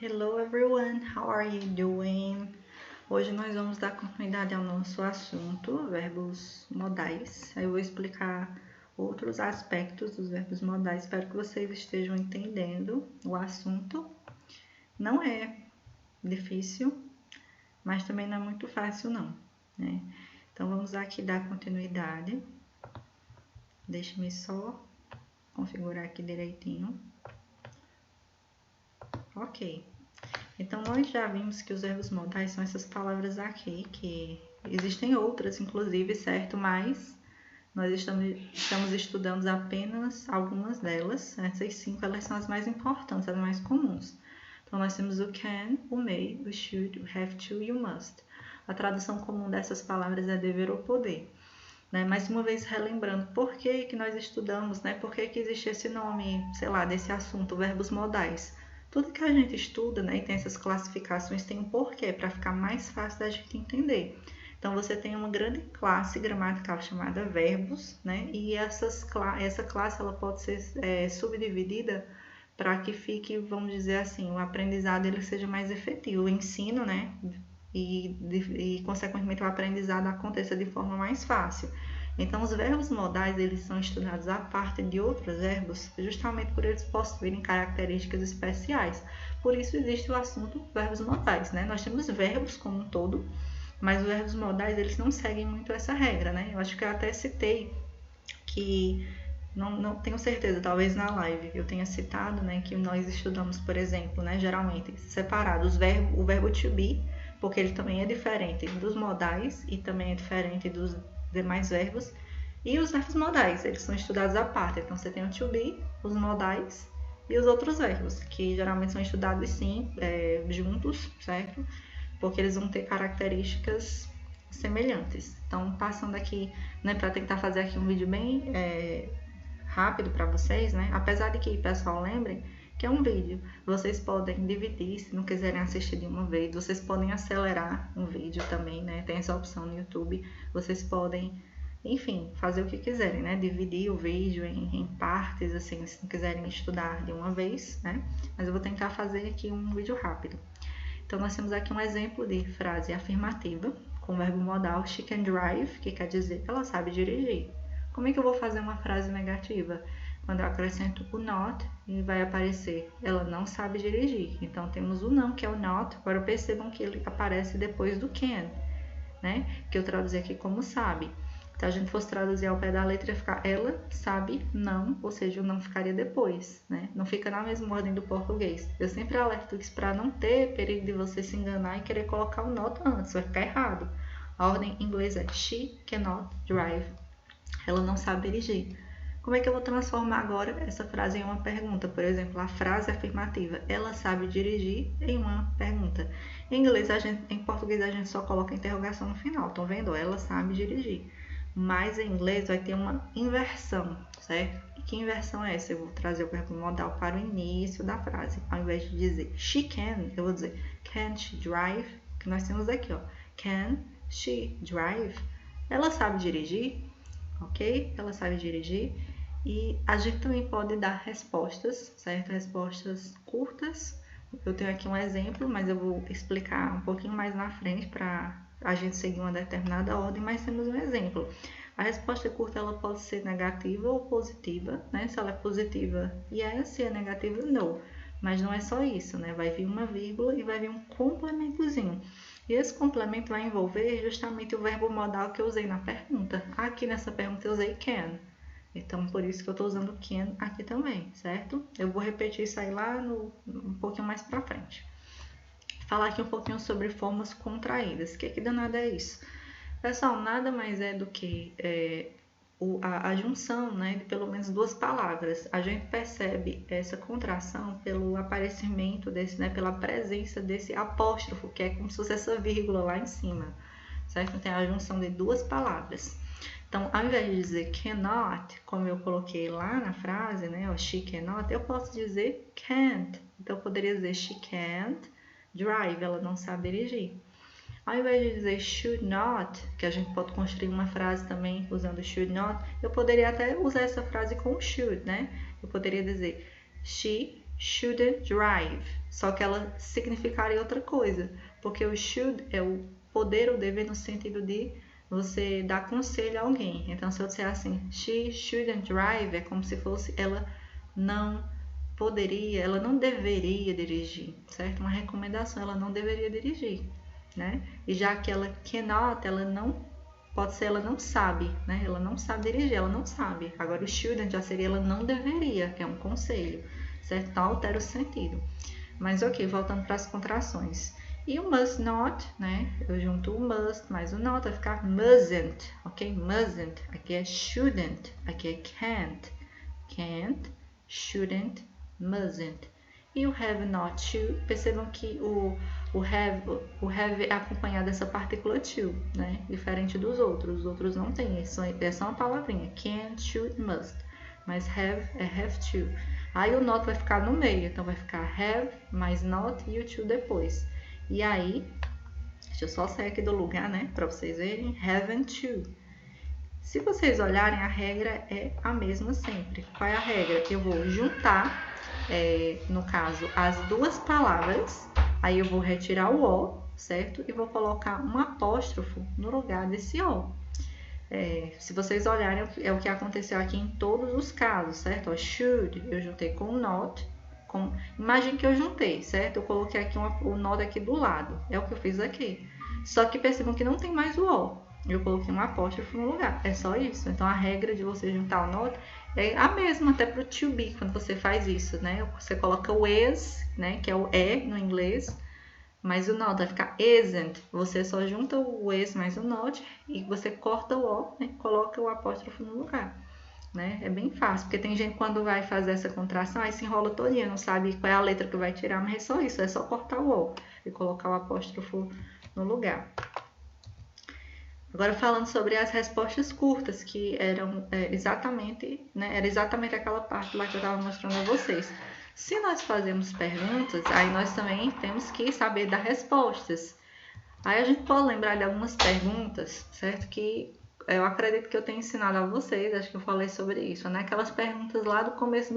Hello everyone, how are you doing? Hoje nós vamos dar continuidade ao nosso assunto, verbos modais. Aí eu vou explicar outros aspectos dos verbos modais, espero que vocês estejam entendendo o assunto. Não é difícil, mas também não é muito fácil não, né? Então vamos aqui dar continuidade. Deixe-me só configurar aqui direitinho. Ok. Então, nós já vimos que os verbos modais são essas palavras aqui, que existem outras, inclusive, certo? Mas nós estamos estudando apenas algumas delas. Essas 5, elas são as mais importantes, as mais comuns. Então, nós temos o can, o may, o should, o have to e o must. A tradução comum dessas palavras é dever ou poder. Né? Mais uma vez, relembrando, por que nós estudamos, né? Por que existe esse nome, sei lá, desse assunto, verbos modais? Tudo que a gente estuda, né, e tem essas classificações tem um porquê, para ficar mais fácil da gente entender. Então, você tem uma grande classe gramatical chamada verbos, né, e essa classe ela pode ser subdividida para que fique, vamos dizer assim, o aprendizado ele seja mais efetivo, o ensino, né, e consequentemente o aprendizado aconteça de forma mais fácil. Então, os verbos modais eles são estudados à parte de outros verbos, justamente por eles possuírem características especiais. Por isso existe o assunto verbos modais, né? Nós temos verbos como um todo, mas os verbos modais eles não seguem muito essa regra, né? Eu acho que eu até citei que não tenho certeza, talvez na live eu tenha citado, né, que nós estudamos, por exemplo, né, geralmente separados o verbo to be, porque ele também é diferente dos modais e também é diferente dos demais verbos, e os verbos modais, eles são estudados à parte. Então você tem o to be, os modais e os outros verbos, que geralmente são estudados sim, juntos, certo? Porque eles vão ter características semelhantes. Então, passando aqui, né, para tentar fazer aqui um vídeo bem rápido para vocês, né? Apesar de que, pessoal, lembrem que é um vídeo. Vocês podem dividir, se não quiserem assistir de uma vez. Vocês podem acelerar um vídeo também, né? Tem essa opção no YouTube. Vocês podem, enfim, fazer o que quiserem, né? Dividir o vídeo em partes, assim, se não quiserem estudar de uma vez, né? Mas eu vou tentar fazer aqui um vídeo rápido. Então, nós temos aqui um exemplo de frase afirmativa com o verbo modal she can drive, que quer dizer ela sabe dirigir. Como é que eu vou fazer uma frase negativa? Quando eu acrescento o not, e vai aparecer ela não sabe dirigir. Então, temos o não, que é o not. Agora, percebam que ele aparece depois do can, né? Que eu traduzi aqui como sabe. Se a gente fosse traduzir ao pé da letra, ia ficar ela sabe não, ou seja, o não ficaria depois, né? Não fica na mesma ordem do português. Eu sempre alerto isso para não ter perigo de você se enganar e querer colocar o not antes, vai ficar errado. A ordem em inglês é she cannot drive. Ela não sabe dirigir. Como é que eu vou transformar agora essa frase em uma pergunta? Por exemplo, a frase afirmativa, ela sabe dirigir, em uma pergunta. Em inglês, em português, a gente só coloca interrogação no final. Estão vendo? Ela sabe dirigir. Mas em inglês vai ter uma inversão, certo? E que inversão é essa? Eu vou trazer o verbo modal para o início da frase. Ao invés de dizer she can, eu vou dizer can she drive? Que nós temos aqui, ó. Can she drive? Ela sabe dirigir? Ok? Ela sabe dirigir. E a gente também pode dar respostas, certo? Respostas curtas. Eu tenho aqui um exemplo, mas eu vou explicar um pouquinho mais na frente para a gente seguir uma determinada ordem, mas temos um exemplo. A resposta curta ela pode ser negativa ou positiva, né? Se ela é positiva, yes, se é negativa, no. Mas não é só isso, né? Vai vir uma vírgula e vai vir um complementozinho. E esse complemento vai envolver justamente o verbo modal que eu usei na pergunta. Aqui nessa pergunta eu usei can. Então, por isso que eu estou usando can aqui também, certo? Eu vou repetir isso aí lá um pouquinho mais para frente. Falar aqui um pouquinho sobre formas contraídas. O que danado é isso? Pessoal, nada mais é do que a junção, né, de pelo menos duas palavras. A gente percebe essa contração pelo aparecimento desse, né, pela presença desse apóstrofo, que é como se fosse essa vírgula lá em cima, certo? Tem a junção de duas palavras. Então, ao invés de dizer cannot, como eu coloquei lá na frase, né, she cannot, eu posso dizer can't. Então, eu poderia dizer she can't drive, ela não sabe dirigir. Ao invés de dizer should not, que a gente pode construir uma frase também usando should not, eu poderia até usar essa frase com should, né? Eu poderia dizer she shouldn't drive. Só que ela significaria outra coisa, porque o should é o poder ou dever no sentido de você dar conselho a alguém. Então, se eu disser assim, she shouldn't drive, é como se fosse ela não poderia, ela não deveria dirigir, certo? Uma recomendação, ela não deveria dirigir, né? E já que ela cannot, ela não, pode ser ela não sabe, né? Ela não sabe dirigir, ela não sabe. Agora o shouldn't já seria ela não deveria, que é um conselho, certo? Então altera o sentido. Mas ok, voltando para as contrações. E o must not, né? Eu junto o must mais o not, vai ficar mustn't, ok? Mustn't. Aqui é shouldn't, aqui é can't. Can't, shouldn't, mustn't. E o have not to, percebam que o have é acompanhado dessa partícula to, né? Diferente dos outros. Os outros não tem, é só uma palavrinha. Can, should, must. Mas have é have to. Aí o not vai ficar no meio, então vai ficar have mais not e o to depois. E aí, deixa eu só sair aqui do lugar, né, para vocês verem, haven't to. Se vocês olharem, a regra é a mesma sempre. Qual é a regra? Eu vou juntar, no caso, as duas palavras, aí eu vou retirar o O, certo? E vou colocar um apóstrofo no lugar desse O. Se vocês olharem, é o que aconteceu aqui em todos os casos, certo? Should, eu juntei com not. Imagine que eu juntei, certo? Eu coloquei aqui o not aqui do lado. É o que eu fiz aqui. Só que percebam que não tem mais o O. Eu coloquei um apóstrofo no lugar. É só isso. Então, a regra de você juntar o not é a mesma até para o to be, quando você faz isso, né? Você coloca o is, né? Que é o no inglês. Mas o not vai ficar isn't. Você só junta o is mais o not e você corta o O, né? Coloca o apóstrofo no lugar. Né? É bem fácil, porque tem gente quando vai fazer essa contração, aí se enrola todinha, não sabe qual é a letra que vai tirar, mas é só isso, é só cortar o O e colocar o apóstrofo no lugar. Agora falando sobre as respostas curtas, que eram exatamente aquela parte lá que eu estava mostrando a vocês. Se nós fazemos perguntas, aí nós também temos que saber dar respostas. Aí a gente pode lembrar de algumas perguntas, certo? Que eu acredito que eu tenho ensinado a vocês, acho que eu falei sobre isso, né? Aquelas perguntas lá do começo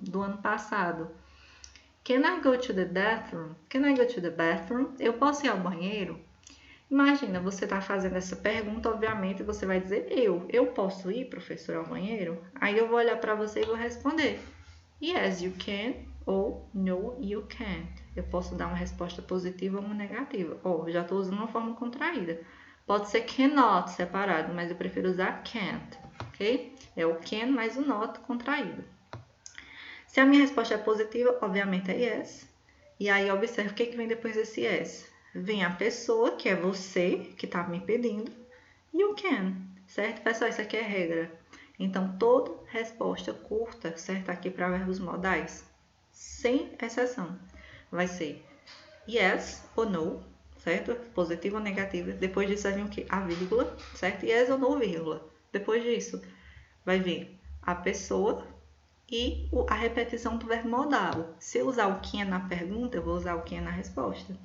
do ano passado. Can I go to the bathroom? Can I go to the bathroom? Eu posso ir ao banheiro? Imagina, você está fazendo essa pergunta, obviamente você vai dizer eu posso ir, professor, ao banheiro? Aí eu vou olhar para você e vou responder yes, you can ou no, you can't. Eu posso dar uma resposta positiva ou uma negativa. Já estou usando uma forma contraída. Pode ser cannot separado, mas eu prefiro usar can't, ok? É o can mais o not contraído. Se a minha resposta é positiva, obviamente é yes. E aí, observe o que vem depois desse yes. Vem a pessoa, que é você, que está me pedindo, e o can, certo? Pessoal, isso aqui é regra. Então, toda resposta curta, certo? Aqui para verbos modais, sem exceção, vai ser yes ou no, certo? Positivo ou negativo. Depois disso vai vir o quê? A vírgula, certo? Yes ou no, vírgula. Depois disso vai vir a pessoa e a repetição do verbo modal. Se eu usar o can na pergunta, eu vou usar o can na resposta.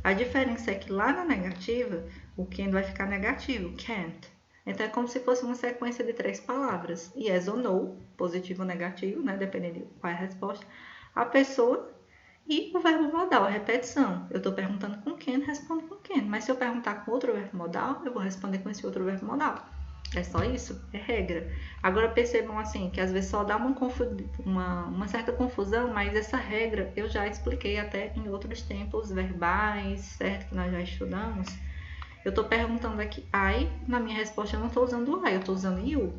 A diferença é que lá na negativa, o can vai ficar negativo, can't. Então, é como se fosse uma sequência de 3 palavras. Yes ou no, positivo ou negativo, né? Dependendo de qual é a resposta. A pessoa e o verbo modal, a repetição. Eu estou perguntando com can, respondo com can. Mas se eu perguntar com outro verbo modal, eu vou responder com esse outro verbo modal. É só isso, é regra. Agora percebam assim, que às vezes só dá uma certa confusão, mas essa regra eu já expliquei até em outros tempos verbais, certo? Que nós já estudamos. Eu estou perguntando aqui I, na minha resposta eu não estou usando I, eu estou usando you.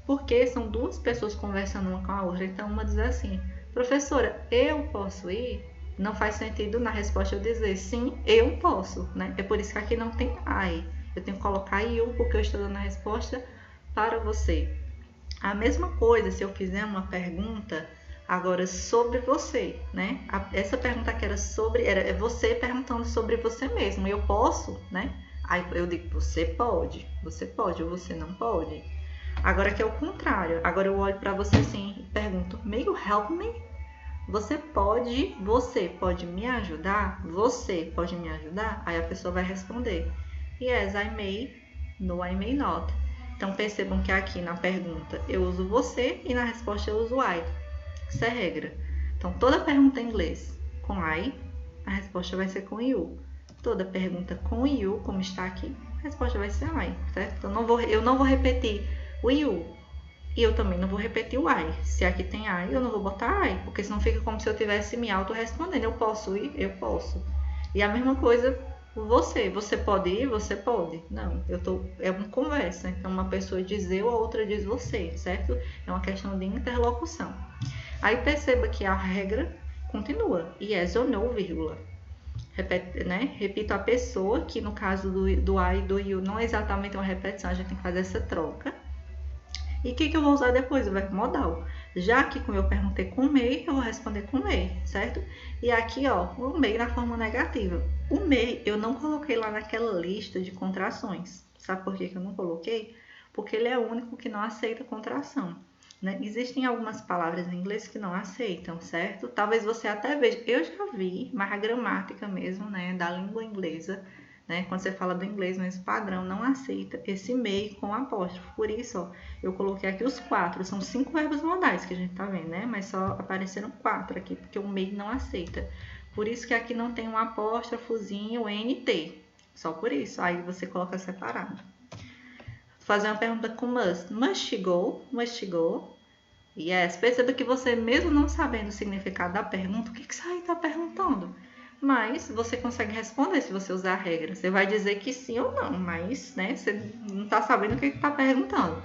Porque são duas pessoas conversando uma com a outra. Então uma diz assim, professora, eu posso ir? Não faz sentido na resposta eu dizer sim, eu posso, né? É por isso que aqui não tem I. Eu tenho que colocar you porque eu estou dando a resposta para você. A mesma coisa se eu fizer uma pergunta agora sobre você, né? Essa pergunta aqui era você perguntando sobre você mesmo. Eu posso, né? Aí eu digo, você pode ou você não pode. Agora que é o contrário. Agora eu olho para você assim e pergunto, may you help me? Você pode me ajudar? Você pode me ajudar? Aí a pessoa vai responder, yes, I may, no, I may not. Então percebam que aqui na pergunta eu uso você e na resposta eu uso I. Isso é regra. Então, toda pergunta em inglês com I, a resposta vai ser com you. Toda pergunta com you, como está aqui, a resposta vai ser I, certo? Então, eu não vou repetir o you. E eu também não vou repetir o I. Se aqui tem I, eu não vou botar I, porque senão fica como se eu estivesse me auto-respondendo. Eu posso ir? Eu posso. E a mesma coisa você. Você pode ir? Você pode. Não, é uma conversa. Então, uma pessoa diz eu, a outra diz você, certo? É uma questão de interlocução. Aí perceba que a regra continua. Yes ou no, vírgula. Repito a pessoa, que no caso do I e do you não é exatamente uma repetição, a gente tem que fazer essa troca. E o que eu vou usar depois? O verbo modal. Já que como eu perguntei com may, eu vou responder com may, certo? E aqui, ó, o may na forma negativa. O may eu não coloquei lá naquela lista de contrações. Sabe por que eu não coloquei? Porque ele é o único que não aceita contração. Né? Existem algumas palavras em inglês que não aceitam, certo? Talvez você até veja, eu já vi, mas a gramática mesmo, né, da língua inglesa, né, quando você fala do inglês, mas o padrão não aceita esse may com apóstrofo. Por isso, ó, eu coloquei aqui os 4, são 5 verbos modais que a gente tá vendo, né? Mas só apareceram 4 aqui, porque o may não aceita. Por isso que aqui não tem um apóstrofozinho NT, só por isso, aí você coloca separado. Vou fazer uma pergunta com must. Must she go? Must she go? Yes. Perceba que você, mesmo não sabendo o significado da pergunta, o que você aí está perguntando? Mas você consegue responder se você usar a regra. Você vai dizer que sim ou não, mas né, você não está sabendo o que está perguntando.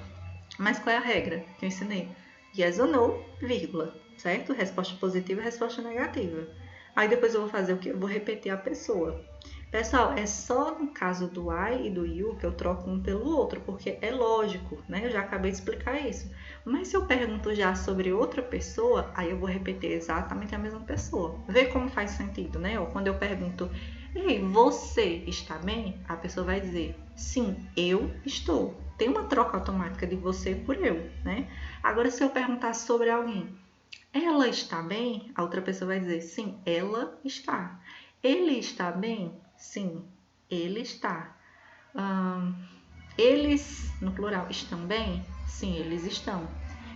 Mas qual é a regra que eu ensinei? Yes ou no, vírgula, certo? Resposta positiva e resposta negativa. Aí depois eu vou fazer o quê? Eu vou repetir a pessoa. Pessoal, é só no caso do I e do you que eu troco um pelo outro, porque é lógico, né? Eu já acabei de explicar isso. Mas se eu pergunto já sobre outra pessoa, aí eu vou repetir exatamente a mesma pessoa. Vê como faz sentido, né? Ou quando eu pergunto, ei, você está bem? A pessoa vai dizer, sim, eu estou. Tem uma troca automática de você por eu, né? Agora, se eu perguntar sobre alguém, ela está bem? A outra pessoa vai dizer, sim, ela está. Ele está bem? Sim, ele está. Eles, no plural, estão bem? Sim, eles estão.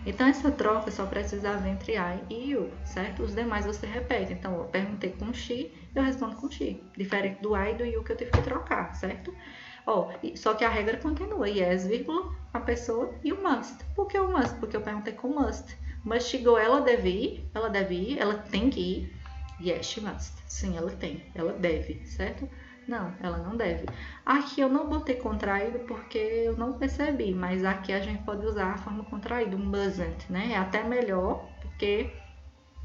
Então, essa troca só precisava entre I e you, certo? Os demais você repete. Então, eu perguntei com she, eu respondo com she. Diferente do I e do you que eu tive que trocar, certo? Só que a regra continua. Yes, vírgula, a pessoa e o must. Por que o must? Porque eu perguntei com must. Must she go? Ela deve ir? Ela tem que ir? Yes, she must. Sim, ela tem. Ela deve, certo? Não, ela não deve. Aqui eu não botei contraído porque eu não percebi, mas aqui a gente pode usar a forma contraído, mustn't, né? É até melhor, porque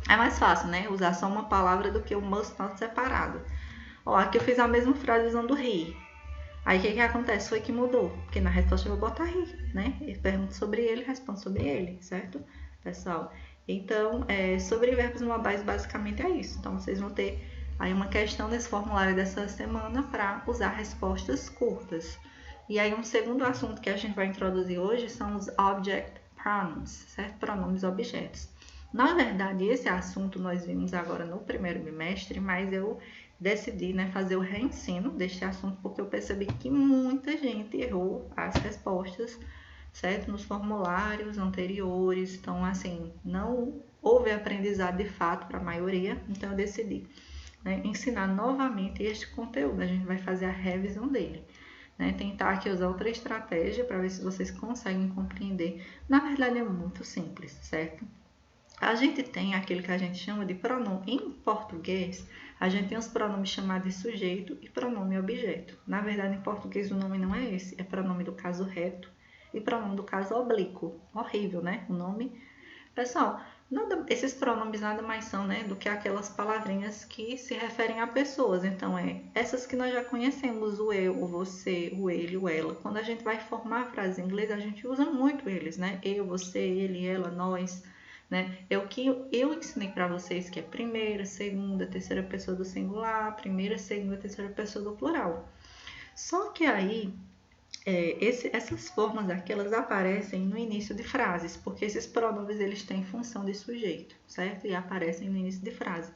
é mais fácil, né? Usar só uma palavra do que o must not separado. Aqui eu fiz a mesma frase usando he. Aí o que acontece? Foi que mudou, porque na resposta eu vou botar he, né? Eu pergunto sobre ele, respondo sobre ele, certo? Pessoal, então, sobre verbos modais, basicamente é isso. Então, vocês vão ter aí uma questão nesse formulário dessa semana para usar respostas curtas. E aí, um segundo assunto que a gente vai introduzir hoje são os object pronouns, certo? Pronomes objetos. Na verdade, esse assunto nós vimos agora no primeiro bimestre, mas eu decidi, né, fazer o reensino deste assunto porque eu percebi que muita gente errou as respostas, certo? Nos formulários anteriores. Então, assim, não houve aprendizado de fato para a maioria. Então, eu decidi, né, ensinar novamente este conteúdo. A gente vai fazer a revisão dele. Né? Tentar aqui usar outra estratégia para ver se vocês conseguem compreender. Na verdade, é muito simples, certo? A gente tem aquele que a gente chama de pronome. Em português, a gente tem os pronomes chamados de sujeito e pronome objeto. Na verdade, em português, o nome não é esse. É pronome do caso reto e pronome do caso oblíquo. Horrível, né? O nome. Pessoal, esses pronomes nada mais são, né, do que aquelas palavrinhas que se referem a pessoas. Então, essas que nós já conhecemos, o eu, o você, o ele, o ela. Quando a gente vai formar a frase em inglês, a gente usa muito eles, né? Eu, você, ele, ela, nós, né? É o que eu ensinei para vocês, que é primeira, segunda, terceira pessoa do singular, primeira, segunda, terceira pessoa do plural. Só que aí, essas formas aqui, elas aparecem no início de frases, porque esses pronomes eles têm função de sujeito, certo? E aparecem no início de frase.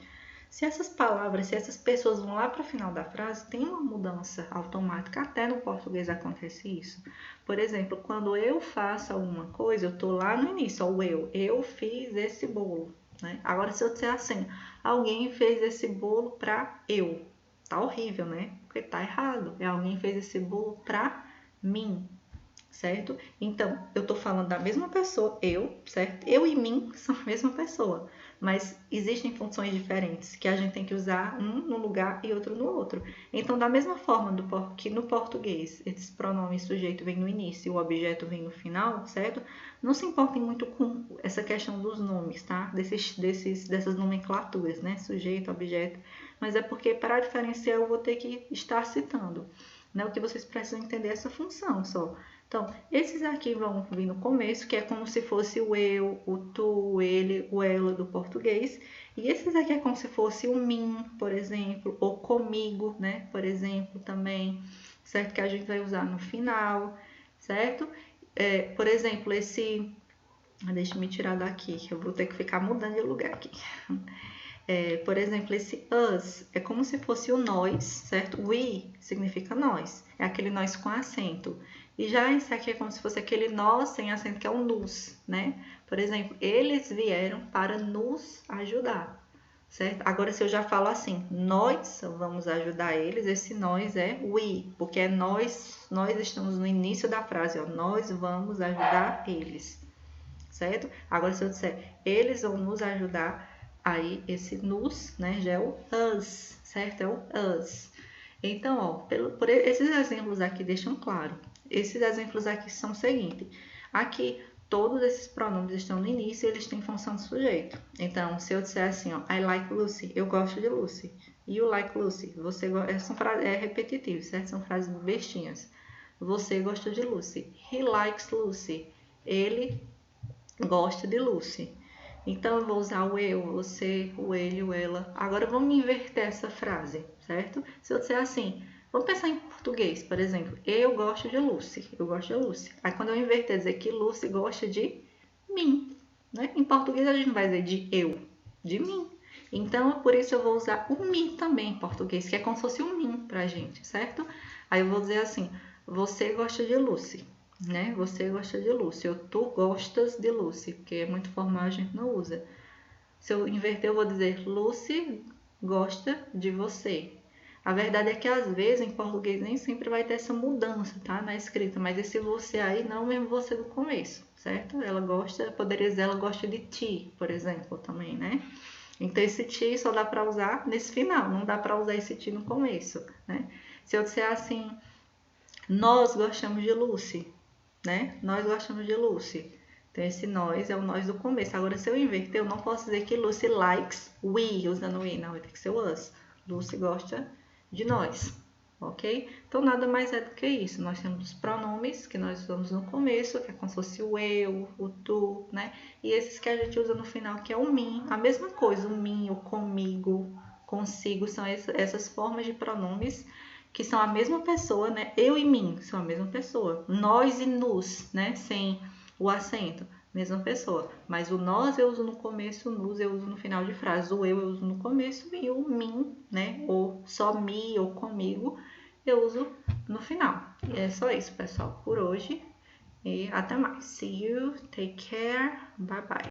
Se essas palavras, se essas pessoas vão lá para o final da frase, tem uma mudança automática. Até no português acontece isso. Por exemplo, quando eu faço alguma coisa, eu estou lá no início, eu fiz esse bolo, né? Agora, se eu disser assim, alguém fez esse bolo pra eu, tá horrível, né? Porque tá errado. Alguém fez esse bolo pra mim, certo? Então, eu tô falando da mesma pessoa, eu, certo? Eu e mim são a mesma pessoa, mas existem funções diferentes que a gente tem que usar um no lugar e outro no outro. Então, da mesma forma que no português esse pronome sujeito vem no início e o objeto vem no final, certo? Não se importem muito com essa questão dos nomes, tá? Dessas nomenclaturas, né? Sujeito, objeto, mas é porque para diferenciar eu vou ter que estar citando, né? O que vocês precisam entender é essa função só. Então, esses aqui vão vir no começo, que é como se fosse o eu, o tu, o ele, o ela do português. E esses aqui é como se fosse o mim, por exemplo, ou comigo, né? Por exemplo, também, certo? Que a gente vai usar no final, certo? Por exemplo, esse... Deixa eu me tirar daqui, que eu vou ter que ficar mudando de lugar aqui. Por exemplo, esse us é como se fosse o nós, certo? We significa nós, é aquele nós com acento. E já esse aqui é como se fosse aquele nós sem acento, que é o nos, né? Por exemplo, eles vieram para nos ajudar, certo? Agora, se eu já falo assim, nós vamos ajudar eles, esse nós é we, porque é nós estamos no início da frase, ó, nós vamos ajudar eles, certo? Agora, se eu disser, eles vão nos ajudar, aí esse nos, né, já é o us, certo? É o us. Então, ó, por esses exemplos aqui deixam claro. Esses exemplos aqui são o seguinte. Aqui, todos esses pronomes estão no início e eles têm função de sujeito. Então, se eu disser assim, ó, I like Lucy, eu gosto de Lucy. You like Lucy, você é repetitivo, certo? São frases bestinhas. Você gosta de Lucy. He likes Lucy. Ele gosta de Lucy. Então, eu vou usar o eu, você, o ele, o ela. Agora, vamos inverter essa frase, certo? Se eu disser assim, vamos pensar em português, por exemplo. Eu gosto de Lucy. Eu gosto de Lucy. Aí, quando eu inverter, dizer que Lucy gosta de mim, né? Em português, a gente não vai dizer de eu, de mim. Então, por isso eu vou usar o me também em português, que é como se fosse um mim pra gente, certo? Aí, eu vou dizer assim, você gosta de Lucy. Né? Você gosta de Lucy, ou tu gostas de Lucy, porque é muito formal, a gente não usa. Se eu inverter, eu vou dizer Lucy gosta de você. A verdade é que às vezes em português nem sempre vai ter essa mudança, tá? Na escrita, mas esse você aí não é o mesmo você do começo, certo? Ela gosta, poderia dizer ela gosta de ti, por exemplo, também, né? Então esse ti só dá para usar nesse final, não dá para usar esse ti no começo, né? Se eu disser assim, nós gostamos de Lucy, né? Nós gostamos de Lucy. Então, esse nós é o nós do começo. Agora, se eu inverter, eu não posso dizer que Lucy likes we, usando we. Não, vai ter que ser o us. Lucy gosta de nós, ok? Então, nada mais é do que isso. Nós temos os pronomes que nós usamos no começo, que é como se fosse o eu, o tu, né? E esses que a gente usa no final, que é o mim. A mesma coisa, o mim, o comigo, consigo, são essas formas de pronomes que são a mesma pessoa, né? Eu e mim são a mesma pessoa. Nós e nos, né? Sem o acento, mesma pessoa. Mas o nós eu uso no começo, o nos eu uso no final de frase. O eu uso no começo e o mim, né? Ou só me ou comigo, eu uso no final. E é só isso, pessoal, por hoje. E até mais. See you, take care, bye bye.